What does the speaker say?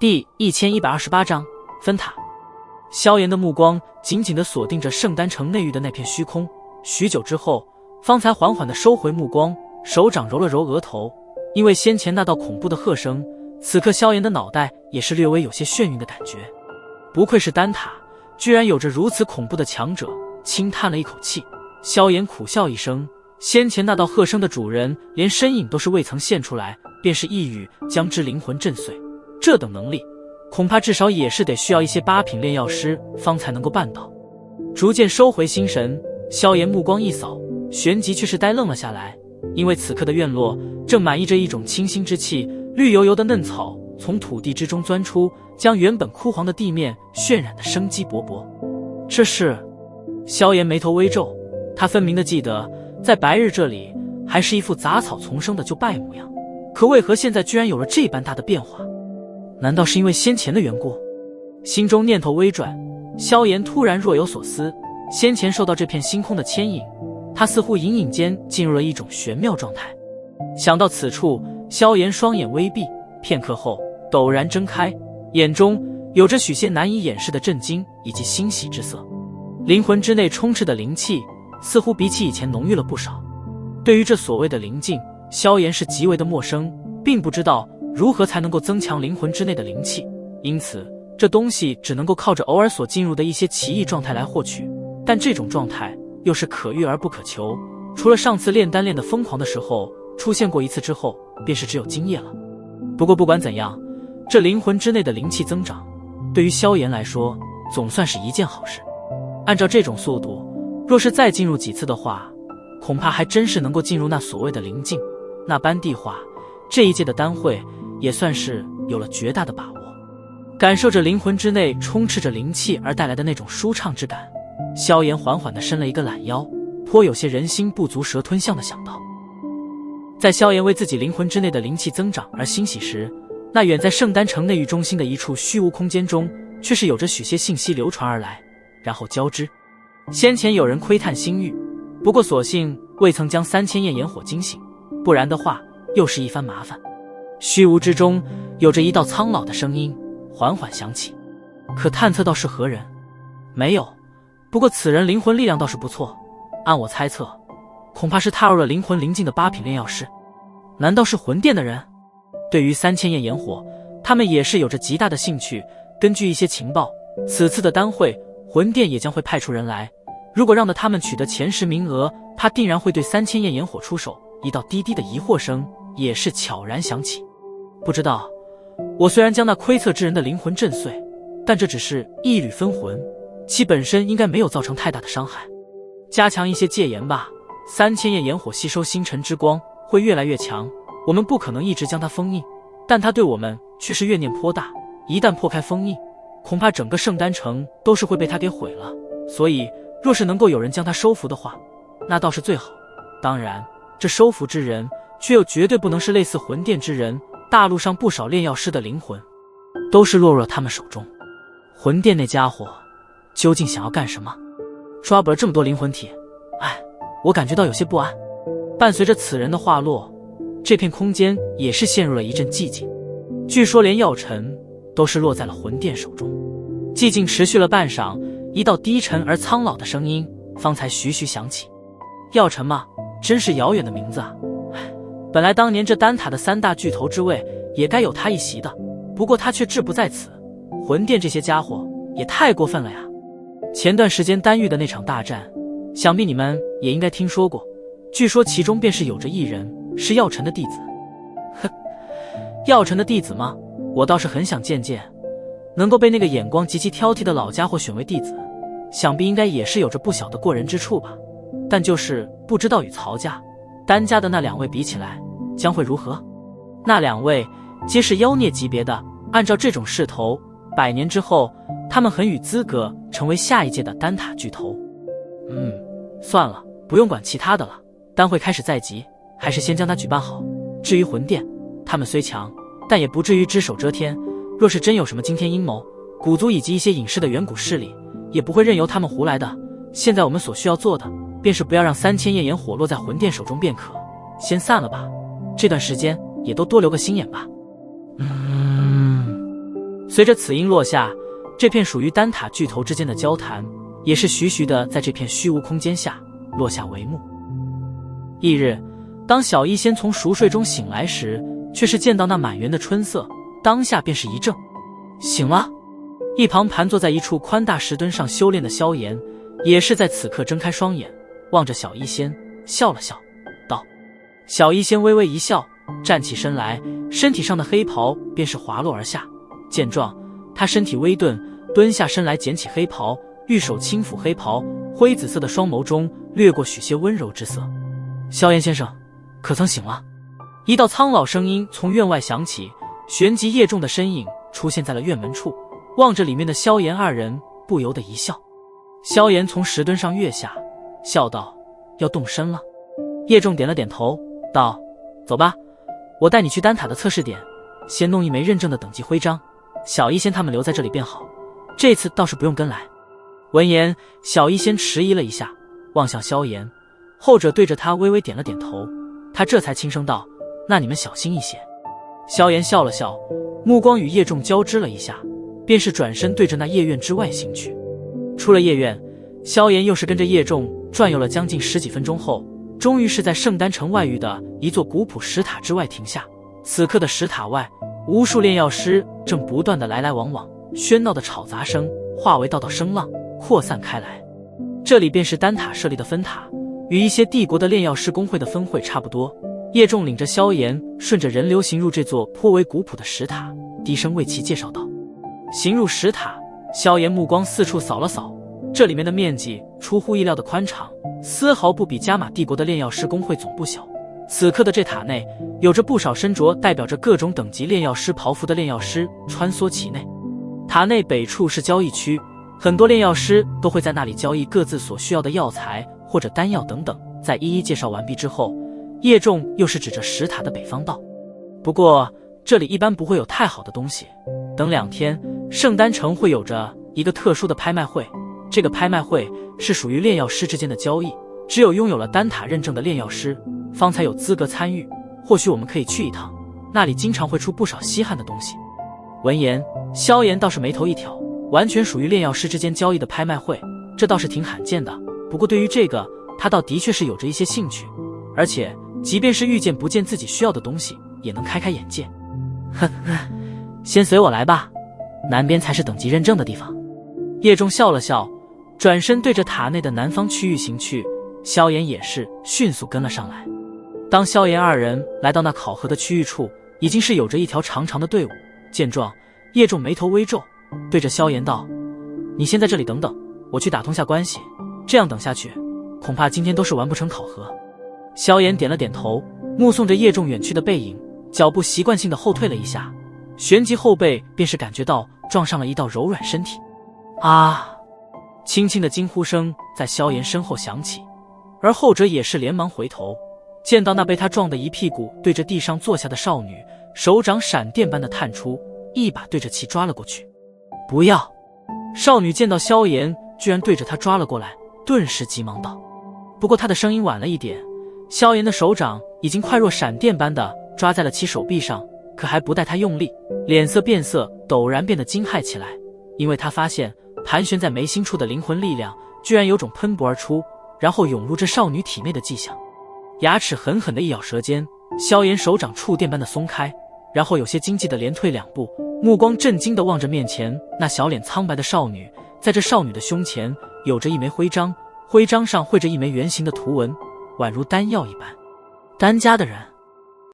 第1128章分塔。萧炎的目光紧紧地锁定着圣丹城内域的那片虚空，许久之后，方才缓缓地收回目光，手掌揉了揉额头。因为先前那道恐怖的喝声，此刻萧炎的脑袋也是略微有些眩晕的感觉。不愧是丹塔，居然有着如此恐怖的强者，轻叹了一口气。萧炎苦笑一声，先前那道喝声的主人连身影都是未曾现出来，便是一语将之灵魂震碎，这等能力恐怕至少也是得需要一些8品炼药师方才能够办到。逐渐收回心神，萧炎目光一扫，旋即却是呆愣了下来。因为此刻的院落正满溢着一种清新之气，绿油油的嫩草从土地之中钻出，将原本枯黄的地面渲染得生机勃勃。这是……萧炎眉头微皱，他分明的记得在白日这里还是一副杂草丛生的旧败模样，可为何现在居然有了这般大的变化？难道是因为先前的缘故？心中念头微转，萧炎突然若有所思。先前受到这片星空的牵引，他似乎隐隐间进入了一种玄妙状态。想到此处，萧炎双眼微闭，片刻后陡然睁开，眼中有着许些难以掩饰的震惊以及欣喜之色。灵魂之内充斥的灵气似乎比起以前浓郁了不少。对于这所谓的灵境，萧炎是极为的陌生，并不知道如何才能够增强灵魂之内的灵气，因此这东西只能够靠着偶尔所进入的一些奇异状态来获取，但这种状态又是可遇而不可求，除了上次炼丹炼得疯狂的时候出现过一次之后，便是只有今夜了。不过不管怎样，这灵魂之内的灵气增长，对于萧炎来说总算是一件好事。按照这种速度，若是再进入几次的话，恐怕还真是能够进入那所谓的灵境。那般地话，这一届的丹会也算是有了绝大的把握。感受着灵魂之内充斥着灵气而带来的那种舒畅之感，萧炎缓缓地伸了一个懒腰，颇有些人心不足蛇吞象的想到。在萧炎为自己灵魂之内的灵气增长而欣喜时，那远在圣丹城内域中心的一处虚无空间中，却是有着许些信息流传而来，然后交织。先前有人窥探星域，不过所幸未曾将3000焰炎火惊醒，不然的话又是一番麻烦。虚无之中有着一道苍老的声音缓缓响起，可探测到是何人？没有，不过此人灵魂力量倒是不错，按我猜测，恐怕是踏入了灵魂灵境的8品炼药师。难道是魂殿的人？对于3000焰炎火，他们也是有着极大的兴趣。根据一些情报，此次的丹会魂殿也将会派出人来，如果让得他们取得前10名额，他定然会对3000焰炎火出手。一道低低的疑惑声也是悄然响起。不知道，我虽然将那窥测之人的灵魂震碎，但这只是一缕分魂，其本身应该没有造成太大的伤害。加强一些戒严吧，3000焰炎火吸收星辰之光会越来越强，我们不可能一直将它封印，但它对我们却是怨念颇大，一旦破开封印，恐怕整个圣丹城都是会被它给毁了。所以若是能够有人将它收服的话，那倒是最好。当然，这收服之人却又绝对不能是类似魂殿之人，大陆上不少炼药师的灵魂都是落入了他们手中。魂殿那家伙究竟想要干什么？抓捕了这么多灵魂体，我感觉到有些不安。伴随着此人的话落，这片空间也是陷入了一阵寂静。据说连药尘都是落在了魂殿手中。寂静持续了半晌，一道低沉而苍老的声音方才徐徐响起。药尘吗？真是遥远的名字啊！本来当年这丹塔的3大巨头之位也该有他一席的，不过他却志不在此。魂殿这些家伙也太过分了呀！前段时间丹域的那场大战，想必你们也应该听说过，据说其中便是有着一人是药尘的弟子。药尘的弟子吗？我倒是很想见见，能够被那个眼光极其挑剔的老家伙选为弟子，想必应该也是有着不小的过人之处吧。但就是不知道与曹家、丹家的那2位比起来，将会如何？那2位皆是妖孽级别的，按照这种势头，100年之后，他们很有资格成为下一届的丹塔巨头。算了，不用管其他的了，丹会开始在即，还是先将它举办好。至于魂殿，他们虽强，但也不至于只手遮天。若是真有什么惊天阴谋，古族以及一些隐世的远古势力，也不会任由他们胡来的。现在我们所需要做的，便是不要让3000焰炎火落在魂殿手中便可。先散了吧，这段时间也都多留个心眼吧。随着此音落下，这片属于丹塔巨头之间的交谈，也是徐徐的在这片虚无空间下落下帷幕。翌日，当小医仙从熟睡中醒来时，却是见到那满园的春色，当下便是一怔。醒了。一旁盘坐在一处宽大石墩上修炼的萧炎，也是在此刻睁开双眼，望着小医仙，笑了笑，道：小医仙微微一笑，站起身来，身体上的黑袍便是滑落而下。见状，他身体微顿，蹲下身来捡起黑袍，玉手轻抚黑袍，灰紫色的双眸中掠过许些温柔之色。萧炎先生，可曾醒了？一道苍老声音从院外响起，旋即叶仲的身影出现在了院门处，望着里面的萧炎二人，不由得一笑。萧炎从石墩上跃下，笑道：要动身了。叶仲点了点头，道：走吧，我带你去丹塔的测试点，先弄一枚认证的等级徽章，小医仙他们留在这里便好，这次倒是不用跟来。闻言，小医仙迟疑了一下，望向萧炎，后者对着他微微点了点头，他这才轻声道：那你们小心一些。萧炎笑了笑，目光与叶仲交织了一下，便是转身对着那夜院之外行去。出了夜院，萧炎又是跟着叶仲转悠了将近10几分钟后，终于是在圣丹城外域的一座古朴石塔之外停下。此刻的石塔外，无数炼药师正不断的来来往往，喧闹的吵杂声化为道道声浪，扩散开来。这里便是丹塔设立的分塔，与一些帝国的炼药师公会的分会差不多。叶仲领着萧炎顺着人流行入这座颇为古朴的石塔，低声为其介绍道。行入石塔，萧炎目光四处扫了扫，这里面的面积出乎意料的宽敞，丝毫不比加玛帝国的炼药师公会总部小。此刻的这塔内，有着不少身着代表着各种等级炼药师袍服的炼药师穿梭其内。塔内北处是交易区，很多炼药师都会在那里交易各自所需要的药材或者丹药等等。在一一介绍完毕之后，叶仲又是指着石塔的北方道：不过这里一般不会有太好的东西，等2天圣丹城会有着一个特殊的拍卖会，这个拍卖会是属于炼药师之间的交易，只有拥有了丹塔认证的炼药师方才有资格参与，或许我们可以去一趟，那里经常会出不少稀罕的东西。闻言，萧炎倒是眉头一挑，完全属于炼药师之间交易的拍卖会，这倒是挺罕见的，不过对于这个他倒的确是有着一些兴趣，而且即便是遇见不见自己需要的东西，也能开开眼界。哼，先随我来吧，南边才是等级认证的地方。叶仲笑了笑，转身对着塔内的南方区域行去，萧炎也是迅速跟了上来。当萧炎二人来到那考核的区域处，已经是有着一条长长的队伍。见状，叶仲眉头微皱，对着萧炎道：你先在这里等等，我去打通下关系，这样等下去恐怕今天都是完不成考核。萧炎点了点头，目送着叶仲远去的背影，脚步习惯性的后退了一下，旋即后背便是感觉到撞上了一道柔软身体。啊！轻轻的惊呼声在萧炎身后响起，而后者也是连忙回头，见到那被他撞得一屁股对着地上坐下的少女，手掌闪电般的探出，一把对着其抓了过去。不要！少女见到萧炎居然对着她抓了过来，顿时急忙道。不过她的声音晚了一点，萧炎的手掌已经快若闪电般的抓在了其手臂上，可还不待他用力，脸色变色，陡然变得惊骇起来，因为他发现盘旋在眉心处的灵魂力量居然有种喷薄而出，然后涌入这少女体内的迹象。牙齿狠狠的一咬舌尖，萧炎手掌触电般的松开，然后有些惊悸的连退2步，目光震惊的望着面前那小脸苍白的少女。在这少女的胸前有着一枚徽章，徽章上绘着一枚圆形的图文，宛如丹药一般。丹家的人